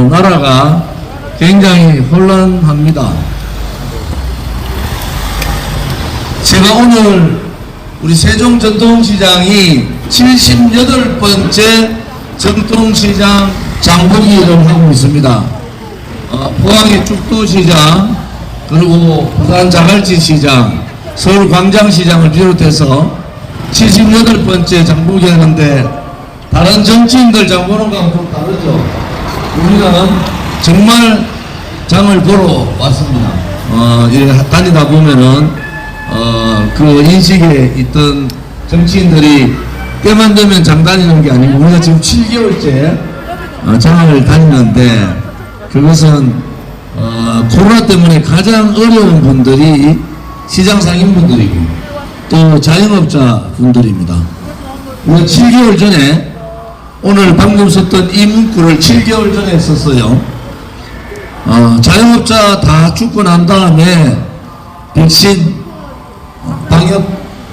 나라가 굉장히 혼란합니다. 제가 오늘 우리 세종 전통시장이 78번째 전통시장 장보기를 하고 있습니다. 포항의 죽도시장, 그리고 부산 자갈치시장, 서울 광장시장을 비롯해서 78번째 장보기 하는데, 다른 정치인들 장보는 거하고 좀 다르죠. 우리는 정말 장을 보러 왔습니다. 다니다 보면은 그 인식에 있던 정치인들이 때만 되면 장 다니는 게 아니고, 우리가 지금 7개월째 장을 다니는데, 그것은 코로나 때문에 가장 어려운 분들이 시장 상인분들이고 또 자영업자 분들입니다. 우리가 7개월 전에, 오늘 방금 썼던 이 문구를 7개월 전에 썼어요. 자영업자 다 죽고 난 다음에 백신 방역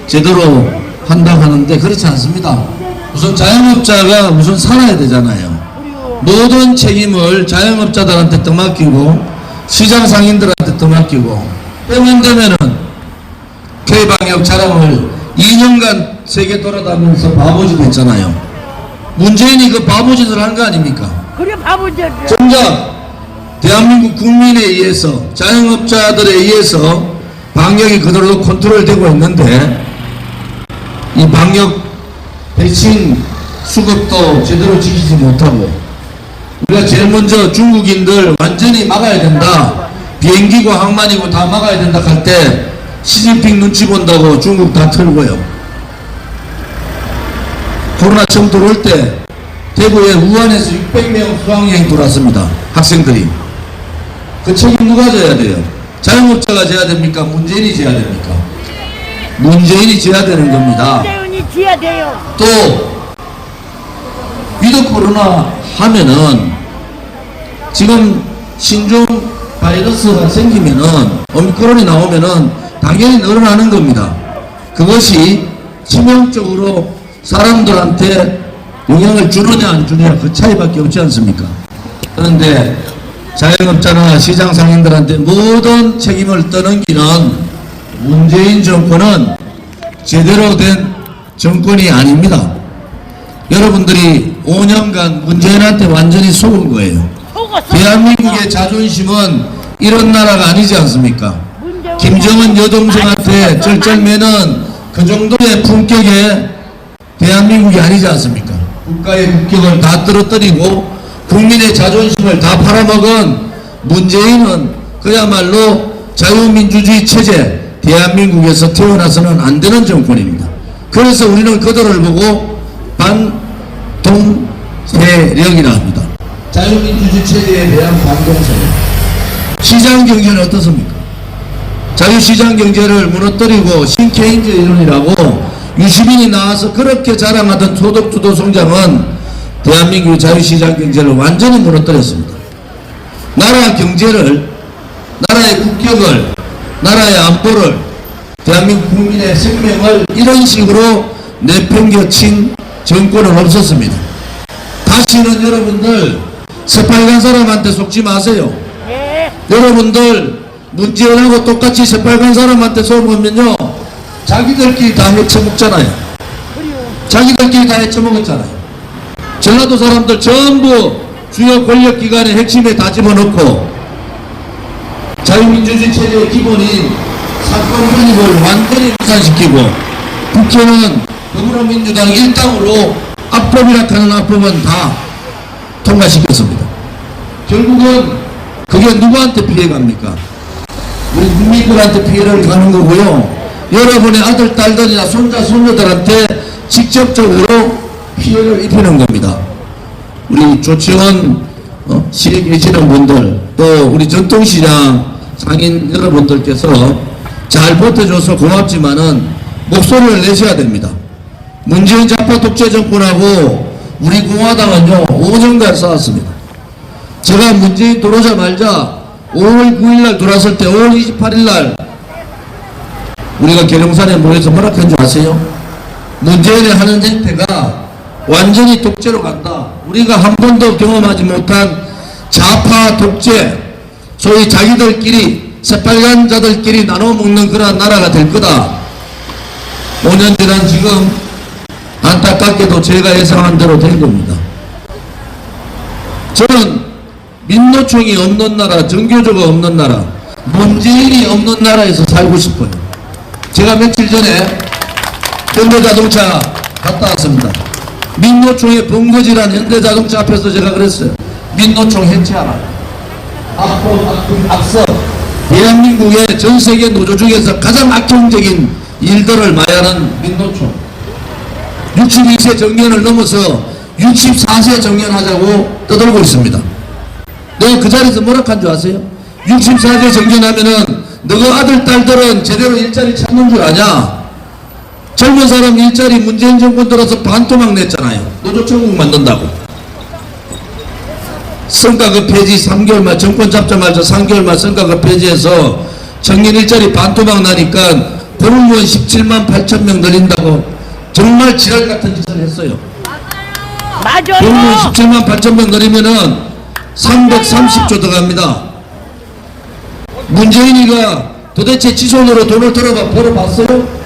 제대로 한다고 하는데, 그렇지 않습니다. 우선 자영업자가 우선 살아야 되잖아요. 모든 책임을 자영업자들한테 떠맡기고 시장 상인들한테 떠맡기고, 때만 되면은 K방역 자랑을 2년간 세계 돌아다니면서 바보짓 했잖아요. 문재인이 그 바보짓을 한 거 아닙니까? 그래, 바보짓. 정작 대한민국 국민에 의해서, 자영업자들에 의해서 방역이 그대로 컨트롤되고 있는데, 이 방역 백신 수급도 제대로 지키지 못하고, 우리가 제일 먼저 중국인들 완전히 막아야 된다, 비행기고 항만이고 다 막아야 된다 할 때 시진핑 눈치 본다고 중국 다 털고요. 코로나 처음 들어올 때 대구에 우한에서 600명 수학여행 돌았습니다. 학생들이. 그 책임 누가 져야 돼요? 자영업자가 져야 됩니까? 문재인이 져야 됩니까? 문재인이 져야 되는 겁니다. 문재인이 져야 돼요. 또 위드 코로나 하면은, 지금 신종 바이러스가 생기면은, 오미크론이 나오면은 당연히 늘어나는 겁니다. 그것이 치명적으로 사람들한테 영향을 주느냐 안 주느냐, 그 차이밖에 없지 않습니까? 그런데 자영업자나 시장 상인들한테 모든 책임을 떠넘기는 문재인 정권은 제대로 된 정권이 아닙니다. 여러분들이 5년간 문재인한테 완전히 속은 거예요. 대한민국의 자존심은 이런 나라가 아니지 않습니까? 김정은 여동생한테 절절매는 그 정도의 품격의 대한민국이 아니지 않습니까? 국가의 국격을 다 떨어뜨리고 국민의 자존심을 다 팔아먹은 문재인은 그야말로 자유민주주의 체제, 대한민국에서 태어나서는 안 되는 정권입니다. 그래서 우리는 그들을 보고 반동세력이라 합니다. 자유민주주의 체제에 대한 반동세력. 시장경제는 어떻습니까? 자유시장경제를 무너뜨리고 신케인즈 이론이라고 유시민이 나와서 그렇게 자랑하던 소득주도 성장은 대한민국의 자유시장경제를 완전히 무너뜨렸습니다. 나라 경제를, 나라의 국격을, 나라의 안보를, 대한민국 국민의 생명을 이런 식으로 내팽겨친 정권은 없었습니다. 다시는 여러분들 새빨간 사람한테 속지 마세요. 여러분들 문재인하고 똑같이 새빨간 사람한테 속으면요, 자기들끼리 다 해쳐먹잖아요. 자기들끼리 다 해쳐먹었잖아요. 전라도 사람들 전부 주요 권력기관의 핵심에 다 집어넣고 자유민주주의 체제의 기본인 사건 편입을 완전히 무산시키고, 국회는 더불어민주당 일당으로 합법이라 하는 합법은 다 통과시켰습니다. 결국은 그게 누구한테 피해갑니까? 우리 국민들한테 피해를 가는 거고요. 여러분의 아들, 딸들이나 손자, 손녀들한테 직접적으로 피해를 입히는 겁니다. 우리 조치원 시에 계시는 분들, 또 우리 전통시장 상인 여러분들께서 잘 버텨줘서 고맙지만은 목소리를 내셔야 됩니다. 문재인 좌파 독재 정권하고 우리 공화당은요 5년간 싸웠습니다. 제가 문재인 들어오자마자 5월 9일날 들어왔을 때 5월 28일날 우리가 계룡산에 모여서 뭐라 한줄 아세요? 문재인이 하는 행태가 완전히 독재로 간다. 우리가 한 번도 경험하지 못한 좌파 독재, 소위 자기들끼리 새빨간 자들끼리 나눠 먹는 그런 나라가 될 거다. 5년 지난 지금 안타깝게도 제가 예상한 대로 된 겁니다. 저는 민노총이 없는 나라, 정교조가 없는 나라, 문재인이 없는 나라에서 살고 싶어요. 제가 며칠 전에 현대자동차 갔다 왔습니다. 민노총의 본거지란 현대자동차 앞에서 제가 그랬어요. 민노총 해체하라. 앞서 대한민국의 전세계 노조 중에서 가장 악형적인 일들을 마야하는 민노총. 62세 정년을 넘어서 64세 정년하자고 떠들고 있습니다. 내가 그 자리에서 뭐라 한 줄 아세요? 64세 정년하면은 너가 아들 딸들은 제대로 일자리 찾는 줄 아냐? 젊은 사람 일자리 문재인 정권 들어서 반토막 냈잖아요. 노조천국 만든다고. 성과급 폐지 3개월만, 정권 잡자마자 3개월만 성과급 폐지해서 청년 일자리 반토막 나니까 공무원 17만 8천 명 늘린다고 정말 지랄 같은 짓을 했어요. 공무원 맞아요. 17만 8천 명 늘리면은 330조 들어갑니다. 문재인이가 도대체 지손으로 돈을 벌어봤어요?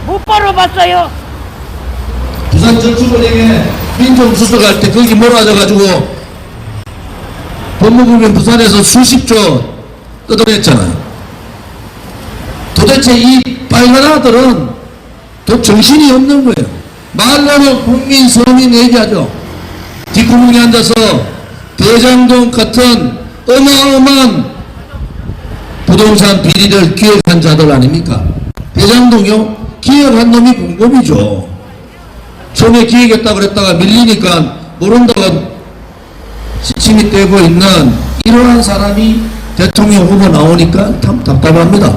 못 벌어봤어요. 부산저축은행에 민정수석할 때 거기 몰아져가지고 법무부는 부산에서 수십조 뜯어냈잖아요. 도대체 이 빨간 아들은 또 정신이 없는 거예요. 말로는 국민, 서민 얘기하죠. 뒷구멍에 앉아서 대장동 같은 어마어마한 부동산 비리를 기획한 자들 아닙니까? 대장동요? 기획한 놈이 공범이죠. 처음에 기획했다고 그랬다가 밀리니까 모른다고 시침이 떼고 있는 이러한 사람이 대통령 후보 나오니까 참 답답합니다.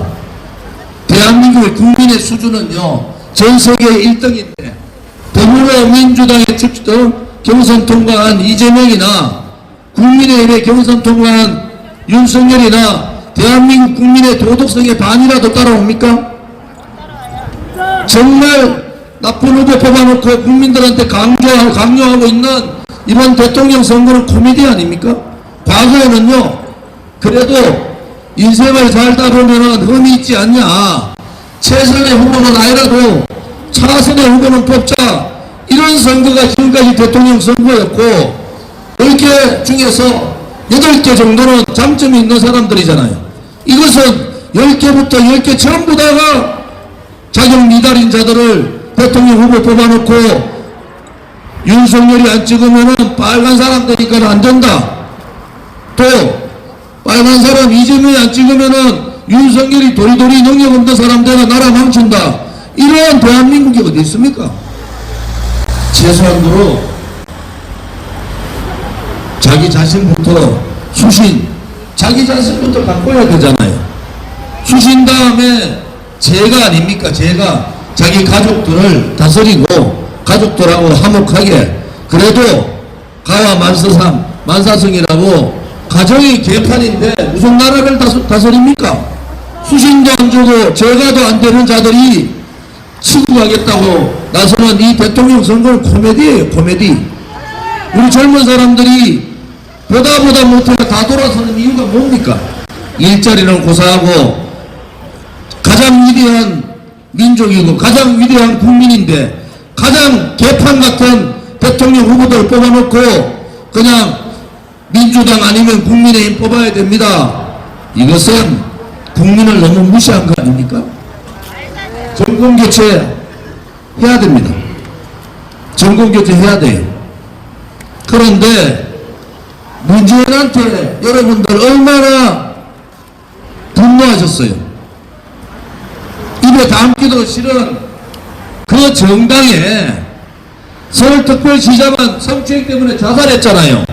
대한민국의 국민의 수준은요, 전 세계 1등인데, 더불어민주당의 경선 통과한 이재명이나 국민의힘의 경선 통과한 윤석열이나 대한민국 국민의 도덕성에 반이라도 따라옵니까? 정말 나쁜 후보 뽑아놓고 국민들한테 강요하고 있는 이번 대통령 선거는 코미디 아닙니까? 과거에는요, 그래도 인생을 살다 보면은 흠이 있지 않냐. 최선의 후보는 아니라도 차선의 후보는 뽑자. 이런 선거가 지금까지 대통령 선거였고, 10개 중에서 8개 정도는 장점이 있는 사람들이잖아요. 이것은 10개부터 10개 전부 다가 자격 미달인 자들을 대통령 후보 뽑아놓고 윤석열이 안 찍으면은 빨간 사람 되니까 안 된다. 또 빨간 사람 이재명이 안 찍으면은 윤석열이 도리도리 능력 없는 사람 되나 나라 망친다. 이러한 대한민국이 어디 있습니까? 최소한으로 자기 자신부터 자기 자신부터 바꿔야 되잖아요. 수신 다음에 제가 아닙니까? 제가 자기 가족들을 다스리고 가족들하고 화목하게, 그래도 가와 만사성이라고 가정이 개판인데 무슨 나라를 다스립니까? 수신도 안 주고 제가도 안 되는 자들이 치고 가겠다고 나서는 이 대통령 선거는 코미디예요, 코미디. 우리 젊은 사람들이 보다 못해 다 돌아서는 이유가 뭡니까? 일자리는 고사하고 가장 위대한 민족이고 가장 위대한 국민인데 가장 개판 같은 대통령 후보들 뽑아놓고 그냥 민주당 아니면 국민의힘 뽑아야 됩니다. 이것은 국민을 너무 무시한 거 아닙니까? 정권교체 해야 됩니다. 정권교체 해야 돼요. 그런데 문재인한테 여러분들 얼마나 분노하셨어요? 입에 담기도 싫은 그 정당에 서울특별시장은 성추행 때문에 자살했잖아요.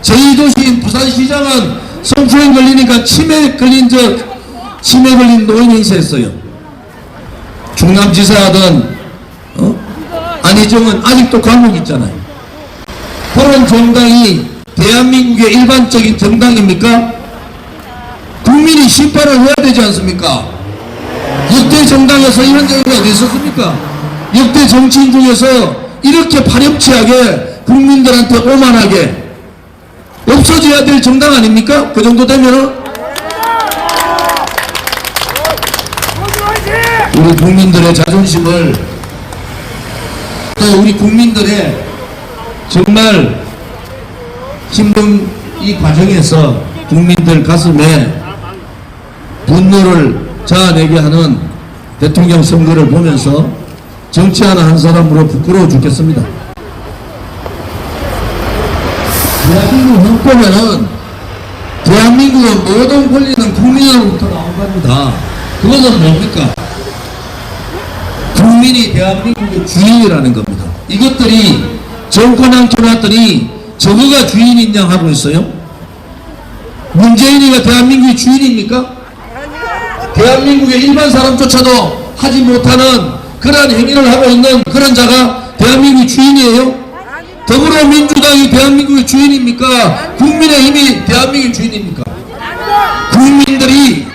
제2도시인 부산시장은 성추행 걸리니까 치매 걸린 노인 행세했어요. 충남지사하던 안희정은 아직도 감옥 있잖아요. 그런 정당이 대한민국의 일반적인 정당입니까? 국민이 심판을 해야 되지 않습니까? 역대 정당에서 이런 적이 어디 있었습니까? 역대 정치인 중에서 이렇게 파렴치하게 국민들한테 오만하게 없어져야 될 정당 아닙니까? 그 정도 되면은 우리 국민들의 자존심을, 또 우리 국민들의 정말 힘든 이 과정에서 국민들 가슴에 분노를 자아내게 하는 대통령 선거를 보면서 정치하는 한 사람으로 부끄러워 죽겠습니다. 대한민국 헌법에는 대한민국의 모든 권리는 국민으로부터 나온 겁니다. 그것은 뭡니까? 국민이 대한민국의 주인이라는 겁니다. 이것들이 정권 앉혀놨더니 저거가 주인이냐 하고 있어요? 문재인이가 대한민국의 주인입니까? 대한민국의 일반 사람조차도 하지 못하는 그러한 행위를 하고 있는 그런 자가 대한민국의 주인이에요? 더불어민주당이 대한민국의 주인입니까? 국민의힘이 대한민국의 주인입니까? 국민들이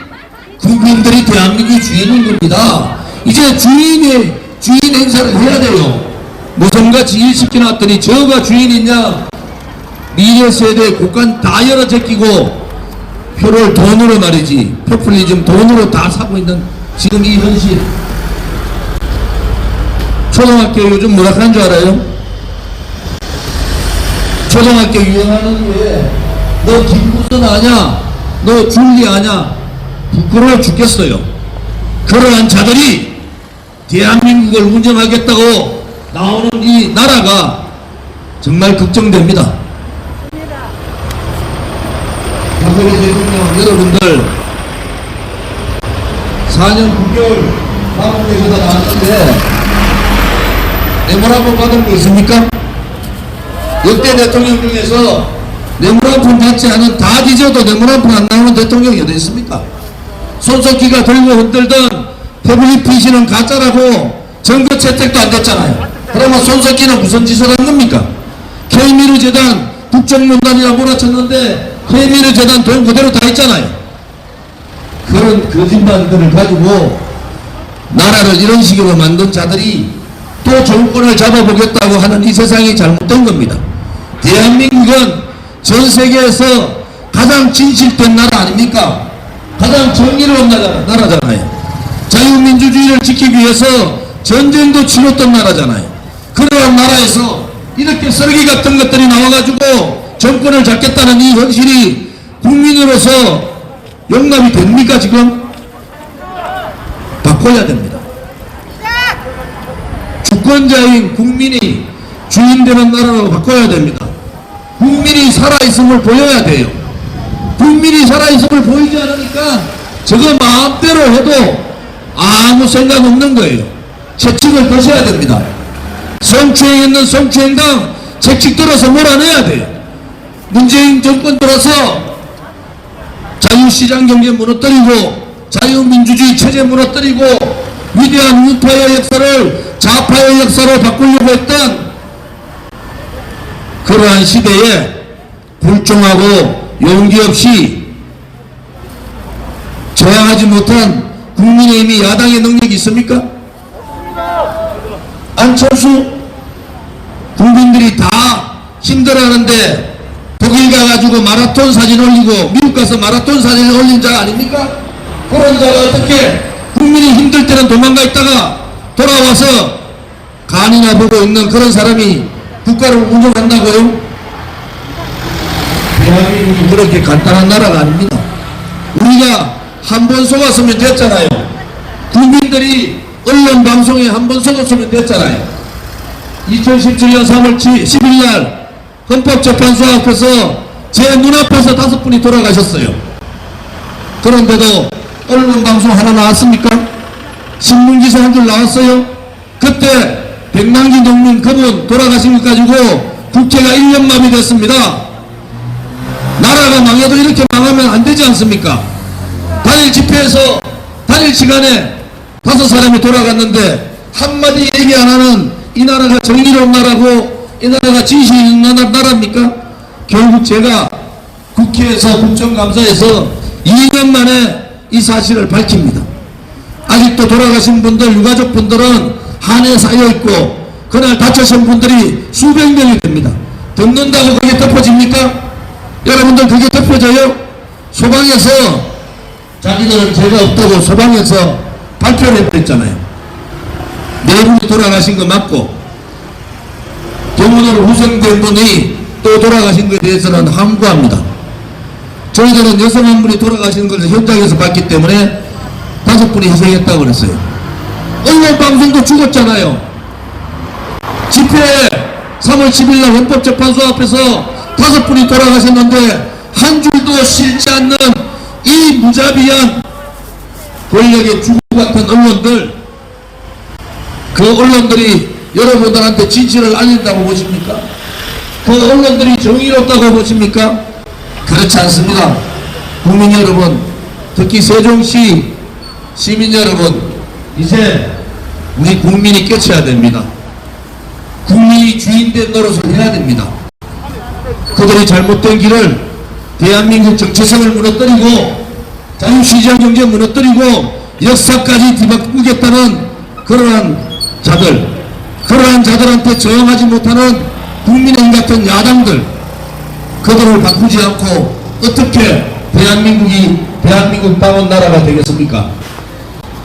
대한민국의 주인인 겁니다. 이제 주인 행사를 해야 돼요. 모성같이 일시켜놨더니 저가 주인이냐? 미래 세대 국간 다 열어 제끼고 표를 돈으로 말이지, 포퓰리즘 돈으로 다 사고 있는 지금 이 현실. 초등학교 요즘 뭐라 하는 줄 알아요? 초등학교 유행하는 후에 너 김무선 아냐? 너 줄리 아냐? 부끄러워 죽겠어요. 그러한 자들이 대한민국을 운영하겠다고 나오는 이 나라가 정말 걱정됩니다. 박근혜 대통령 여러분들 4년 9개월 사무국에서 나왔는데 뇌물 한 번 받은 거 있습니까? 역대 대통령 중에서 뇌물 한 푼 받지 않은, 다 뒤져도 뇌물 한 푼 안 나오는 대통령이 어디 있습니까? 손석희가 들고 흔들던 태블릿 PC는 가짜라고 정부 채택도 안 됐잖아요. 그러면 손석희는 무슨 짓을 한 겁니까? K미르 재단 국정농단이라 몰아쳤는데 K미르 재단 돈 그대로 다 있잖아요. 그런 거짓말들을 가지고 나라를 이런 식으로 만든 자들이 또 정권을 잡아보겠다고 하는 이 세상이 잘못된 겁니다. 대한민국은 전 세계에서 가장 진실된 나라 아닙니까? 가장 정의로운 나라잖아요. 자유민주주의를 지키기 위해서 전쟁도 치렀던 나라잖아요. 그러한 나라에서 이렇게 쓰레기 같은 것들이 나와가지고 정권을 잡겠다는 이 현실이 국민으로서 용납이 됩니까? 지금 바꿔야 됩니다. 주권자인 국민이 주인되는 나라로 바꿔야 됩니다. 국민이 살아있음을 보여야 돼요. 국민이 살아있음을 보이지 않으니까 저거 마음대로 해도 아무 생각 없는 거예요. 채찍을 드셔야 됩니다. 성추행했는 성추행당 채찍 들어서 몰아내야 돼요. 문재인 정권 들어서 자유시장 경제 무너뜨리고 자유민주주의 체제 무너뜨리고 위대한 우파의 역사를 좌파의 역사로 바꾸려고 했던 그러한 시대에 불종하고 용기 없이 저항하지 못한 국민의힘이 야당의 능력이 있습니까? 안철수 국민들이 다 힘들어하는데 독일 가가지고 마라톤 사진 올리고 미국 가서 마라톤 사진을 올린 자 아닙니까? 그런 자가 어떻게 국민이 힘들 때는 도망가 있다가 돌아와서 간이나 보고 있는 그런 사람이 국가를 운영한다고요? 대한민국이 그렇게 간단한 나라가 아닙니다. 우리가 한 번 속았으면 됐잖아요. 국민들이 언론 방송에 한 번 속았으면 됐잖아요. 2017년 3월 10일 날 헌법재판소 앞에서 제 눈앞에서 5분이 돌아가셨어요. 그런데도 언론 방송 하나 나왔습니까? 신문기사 한 줄 나왔어요? 그때 백남기 농민 그분 돌아가신 것 가지고 국회가 1년 만이 됐습니다. 나라가 망해도 이렇게 망하면 안 되지 않습니까? 단일 집회에서 단일 시간에 5사람이 돌아갔는데 한마디 얘기 안 하는 이 나라가 정의로운 나라고 이 나라가 진실 있는 나라입니까? 결국 제가 국회에서 국정감사에서 2년 만에 이 사실을 밝힙니다. 아직도 돌아가신 분들 유가족분들은 한에 쌓여있고 그날 다치신 분들이 수백 명이 됩니다. 듣는다고 그게 덮어집니까? 여러분들 그게 덮여져요? 소방에서 자기들은 죄가 없다고 소방에서 발표를 해버렸잖아요. 네 분이 돌아가신 거 맞고 병원으로 후생된 분이 또 돌아가신 것에 대해서는 함구합니다. 저희들은 여성 한 분이 돌아가시는 것을 현장에서 봤기 때문에 5분이 희생했다고 그랬어요. 언론방송도 죽었잖아요. 집회 3월 10일날 헌법재판소 앞에서 5분이 돌아가셨는데 한 줄도 실지 않는 이 무자비한 권력의 주구 같은 언론들, 그 언론들이 여러분들한테 진실을 알린다고 보십니까? 그 언론들이 정의롭다고 보십니까? 그렇지 않습니다. 국민 여러분, 특히 세종시 시민 여러분, 이제 우리 국민이 깨쳐야 됩니다. 국민이 주인된 노릇을 해야 됩니다. 그들이 잘못된 길을 대한민국 정체성을 무너뜨리고 자유시장 경제 무너뜨리고 역사까지 뒤바꾸겠다는 그러한 자들한테 저항하지 못하는 국민의힘 같은 야당들, 그들을 바꾸지 않고 어떻게 대한민국다운 나라가 되겠습니까?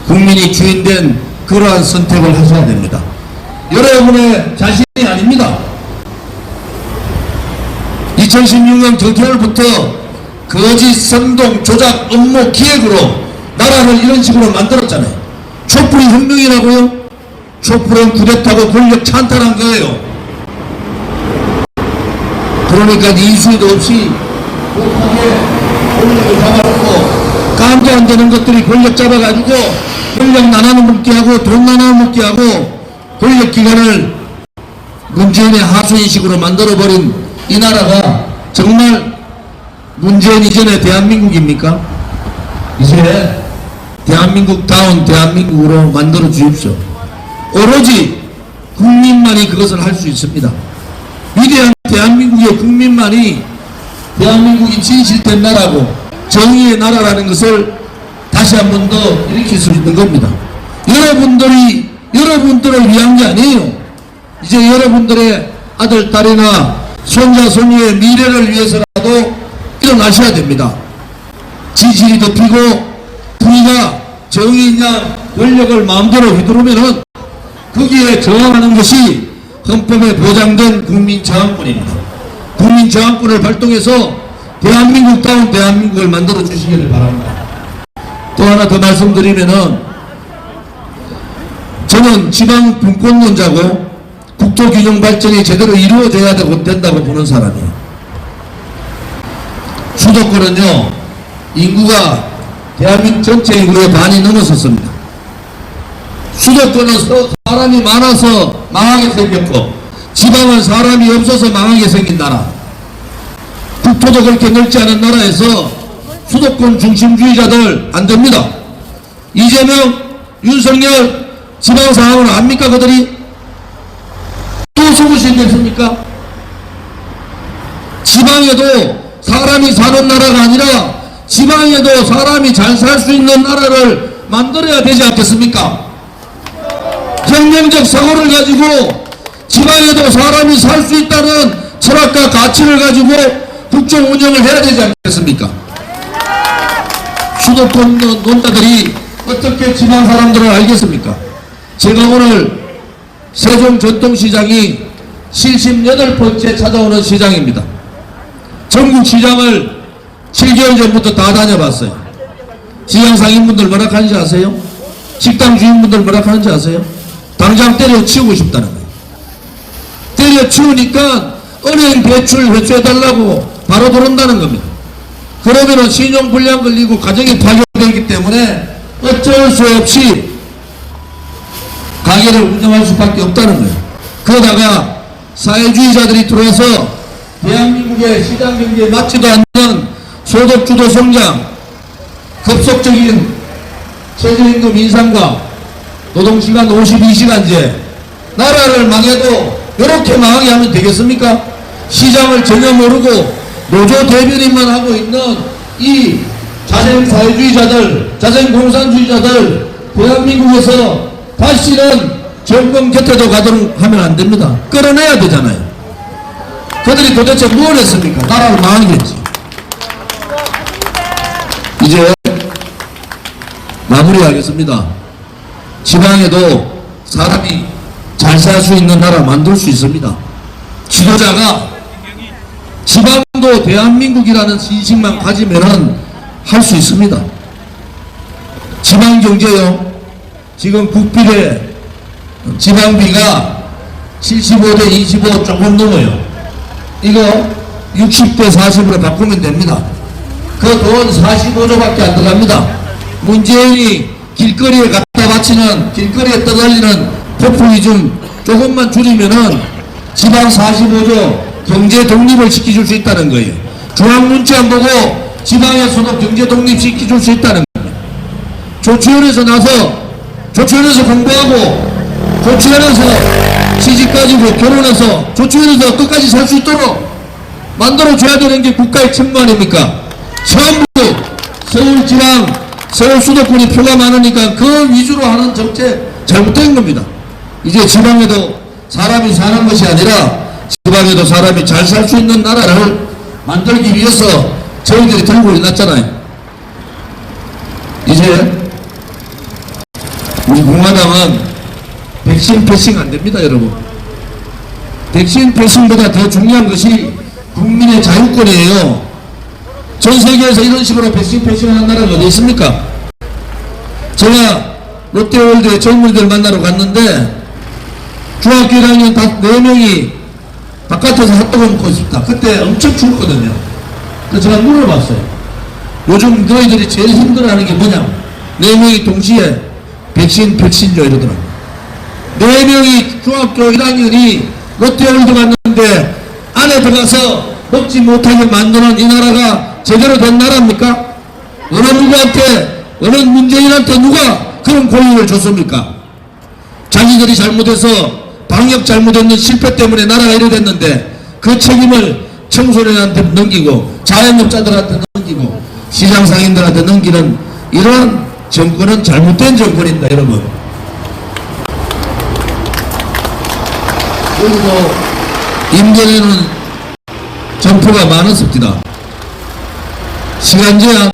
국민이 주인된 그러한 선택을 하셔야 됩니다. 여러분의 자신이 아닙니다. 2016년 겨울부터 거짓, 선동, 조작, 음모, 기획으로 나라를 이런 식으로 만들었잖아요. 촛불이 혁명이라고요? 촛불은 쿠데타고 권력 찬탈한 거예요. 그러니까 이수위도 없이 못하게 권력을 잡아놓고 깜도 안 되는 것들이 권력 잡아가지고 권력 나눠 먹게 하고 돈 나눠 먹게 하고 권력기관을 문재인의 하수인식으로 만들어버린 이 나라가 정말 문재인 이전의 대한민국입니까? 이제 대한민국다운 대한민국으로 만들어 주십시오. 오로지 국민만이 그것을 할 수 있습니다. 위대한 대한민국의 국민만이 대한민국이 진실된 나라고 정의의 나라라는 것을 다시 한 번 더 일으킬 수 있는 겁니다. 여러분들을 위한 게 아니에요. 이제 여러분들의 아들, 딸이나 손자, 손녀의 미래를 위해서라도 일어나셔야 됩니다. 지질이 덮이고 부의가 정의냐 권력을 마음대로 휘두르면은 거기에 저항하는 것이 헌법에 보장된 국민저항권입니다. 국민저항권을 발동해서 대한민국다운 대한민국을 만들어 주시기를 바랍니다. 또 하나 더 말씀드리면은 저는 지방 분권론자고 국토균형 발전이 제대로 이루어져야 된다고 보는 사람이에요. 수도권은요, 인구가 대한민국 전체 인구의 반이 넘어섰습니다. 수도권은 사람이 많아서 망하게 생겼고 지방은 사람이 없어서 망하게 생긴 나라, 국토도 그렇게 넓지 않은 나라에서 수도권 중심주의자들 안 됩니다. 이재명, 윤석열 지방 상황을 압니까? 그들이 또 속으시겠습니까? 지방에도 사람이 사는 나라가 아니라 지방에도 사람이 잘 살 수 있는 나라를 만들어야 되지 않겠습니까? 혁명적 사고를 가지고 지방에도 사람이 살 수 있다는 철학과 가치를 가지고 국정 운영을 해야 되지 않겠습니까? 수도권 논자들이 어떻게 지방 사람들을 알겠습니까? 제가 오늘 세종 전통시장이 78번째 찾아오는 시장입니다. 전국 시장을 7개월 전부터 다 다녀봤어요. 시장 상인분들 뭐라 하는지 아세요? 식당 주인분들 뭐라 하는지 아세요? 당장 때려치우고 싶다는 거예요. 때려치우니까 은행 대출 회수해달라고 바로 들어온다는 겁니다. 그러면은 신용불량 걸리고 가정이 파괴되기 때문에 어쩔 수 없이 가게를 운영할 수밖에 없다는 거예요. 그러다가 사회주의자들이 들어와서 대한민국의 시장 경제에 맞지도 않는 소득주도 성장, 급속적인 최저임금 인상과 노동시간 52시간제, 나라를 망해도 이렇게 망하게 하면 되겠습니까? 시장을 전혀 모르고 노조 대변인만 하고 있는 이 자생사회주의자들, 자생공산주의자들, 대한민국에서 다시는 정권 곁에도 가도록 하면 안 됩니다. 끌어내야 되잖아요. 그들이 도대체 뭘 했습니까? 나라를 망하겠지. 이제 마무리하겠습니다. 지방에도 사람이 잘 살 수 있는 나라 만들 수 있습니다. 지도자가 지방도 대한민국이라는 인식만 가지면은 할 수 있습니다. 지방 경제요. 지금 국비의 지방비가 75대 25 조금 넘어요. 이거 60대 40으로 바꾸면 됩니다. 그 돈 45조밖에 안 들어갑니다. 문재인이 길거리에 갖다 바치는, 길거리에 떠달리는 포퓰리즘 조금만 줄이면은 지방 45조 경제 독립을 시켜줄 수 있다는 거예요. 중앙 눈치 안 보고 지방에서도 경제 독립 시켜줄 수 있다는 거예요. 조치원에서 나서, 조치원에서 공부하고, 조치원에서 시집 가지고 결혼해서 조치원에서 끝까지 살 수 있도록 만들어줘야 되는 게 국가의 책무 아닙니까? 전부 서울지방, 서울 수도권이 표가 많으니까 그 위주로 하는 정책 잘못된 겁니다. 이제 지방에도 사람이 사는 것이 아니라 지방에도 사람이 잘 살 수 있는 나라를 만들기 위해서 저희들이 들고 일어났잖아요. 이제 우리 공화당은 백신 패싱 안 됩니다, 여러분. 백신 패싱보다 더 중요한 것이 국민의 자유권이에요. 전 세계에서 이런 식으로 백신 패싱하는 나라가 어디 있습니까? 제가 롯데월드에 젊은이들 만나러 갔는데 중학교 1학년 4명이 바깥에서 핫도그 먹고 있습니다. 그때 엄청 춥거든요. 그래서 제가 물어봤어요. 요즘 너희들이 제일 힘들어하는 게 뭐냐? 4명이 동시에 백신요 이러더라고요. 4명이 중학교 1학년이 롯데월드 갔는데 안에 들어가서 먹지 못하게 만드는 이 나라가 제대로 된 나라입니까? 어느 누구한테, 어느 문재인한테 누가 그런 권리를 줬습니까? 자기들이 잘못해서 방역 잘못했는 실패 때문에 나라가 이래 됐는데 그 책임을 청소년한테 넘기고 자영업자들한테 넘기고 시장상인들한테 넘기는 이런 정권은 잘못된 정권입니다, 여러분. 그리고 임대료는 점포가 많았습니다. 시간 제한,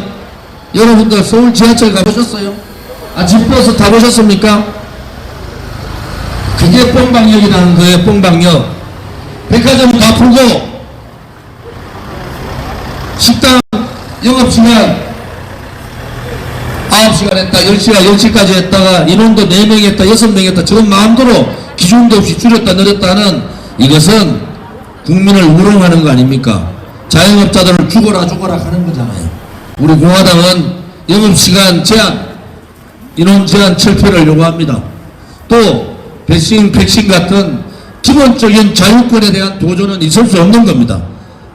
여러분들 서울 지하철 가보셨어요? 아침버스 타보셨습니까? 그게 뽕방역이라는 거예요. 뽕방역. 백화점 다 풀고 식당 영업시간 9시간 했다, 10시까지 했다가 인원도 4명 했다, 6명 했다, 저건 마음대로 기준도 없이 줄였다 늘렸다는 이것은 국민을 우롱하는 거 아닙니까? 자영업자들을 죽어라 하는 거잖아요. 우리 공화당은 영업시간 제한, 인원 제한 철폐를 요구합니다. 또 백신 같은 기본적인 자유권에 대한 도전은 있을 수 없는 겁니다.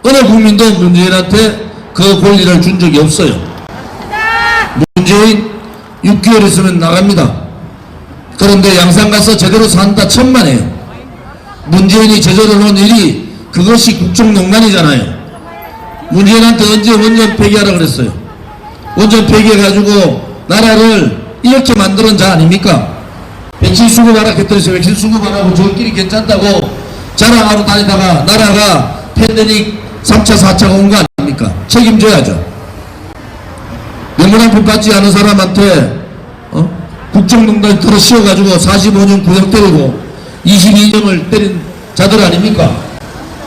어느 국민도 문재인한테 그 권리를 준 적이 없어요. 문재인 6개월 있으면 나갑니다. 그런데 양산 가서 제대로 산다 천만에요. 문재인이 제대로 놓은 일이 그것이 국정농단이잖아요. 문재인한테 언제 원전 폐기하라 그랬어요? 원전 폐기해가지고 나라를 이렇게 만드는 자 아닙니까? 백신 수급하라 했더니 백신 수급 안 하고 저끼리 괜찮다고 자랑하러 다니다가 나라가 팬데믹 3차 4차가 온 거 아닙니까? 책임져야죠. 명문학품 받지 않은 사람한테 국정농단 들어 씌워가지고 45년 구형 때리고 22년을 때린 자들 아닙니까?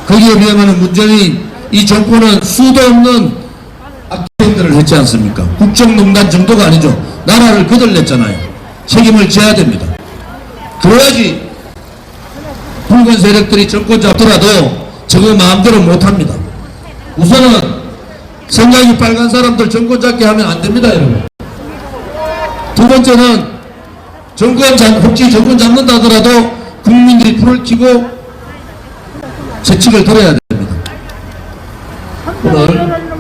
거기에 비하면 문재인 이 정권은 수도 없는 악행들을 했지 않습니까? 국정농단 정도가 아니죠. 나라를 거덜냈잖아요. 책임을 져야 됩니다. 그래야지 붉은 세력들이 정권 잡더라도 저거 마음대로 못합니다. 우선은 생각이 빨간 사람들 정권 잡게 하면 안 됩니다, 여러분. 두 번째는 혹시 정권 잡는다 하더라도 국민들이 불을 켜고 재칙을 들어야 됩니다. 오늘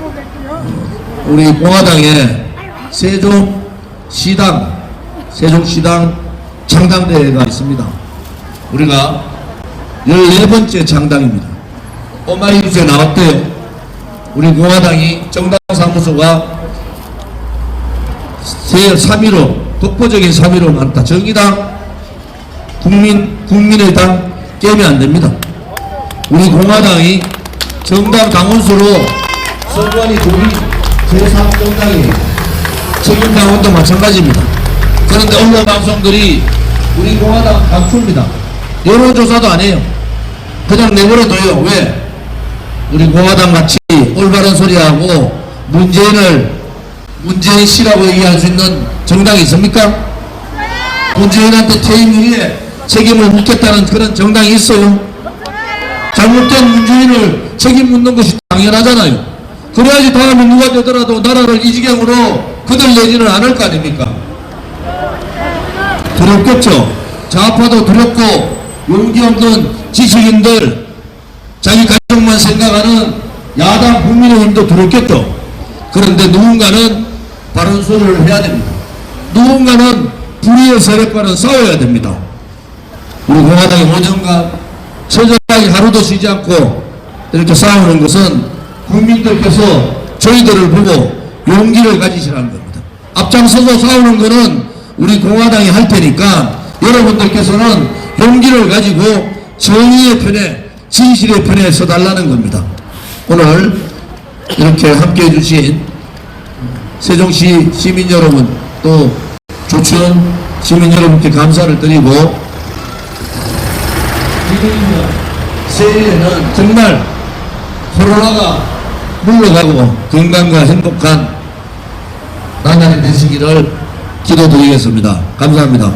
우리 공화당의 세종시당 창당대회가 있습니다. 우리가 14번째 창당입니다. 오마이뉴스에 나왔대요. 우리 공화당이 정당사무소가 3위로, 독보적인 3위로 많다. 정의당, 국민의당 깨면 안 됩니다. 우리 공화당이 정당 당원수로 선관위 독이 제3정당이에요. 책임당원도 마찬가지입니다. 그런데 언론 방송들이 우리 공화당 감춥니다. 여론조사도 안 해요. 그냥 내버려둬요. 왜? 우리 공화당 같이 올바른 소리하고 문재인 씨라고 얘기할 수 있는 정당이 있습니까? 문재인한테 퇴임 후에 책임을 묻겠다는 그런 정당이 있어요? 잘못된 문재인을 책임 묻는 것이 당연하잖아요. 그래야지 다음에 누가 되더라도 나라를 이 지경으로 그들 내지는 않을 거 아닙니까? 두렵겠죠. 좌파도 두렵고 용기 없는 지식인들, 자기 가족만 생각하는 야당 국민의힘도 두렵겠죠. 그런데 누군가는 바른 소리를 해야 됩니다. 누군가는 불의의 세력과는 싸워야 됩니다. 우리 공화당이 5년간 처절하게 하루도 쉬지 않고 이렇게 싸우는 것은 국민들께서 저희들을 보고 용기를 가지시라는 겁니다. 앞장서서 싸우는 것은 우리 공화당이 할 테니까 여러분들께서는 용기를 가지고 정의의 편에, 진실의 편에 서달라는 겁니다. 오늘 이렇게 함께 해주신 세종시 시민 여러분, 또 조천 시민 여러분께 감사를 드리고, 새해에는 정말 코로나가 물러가고 건강과 행복한 나날이 되시기를 기도드리겠습니다. 감사합니다.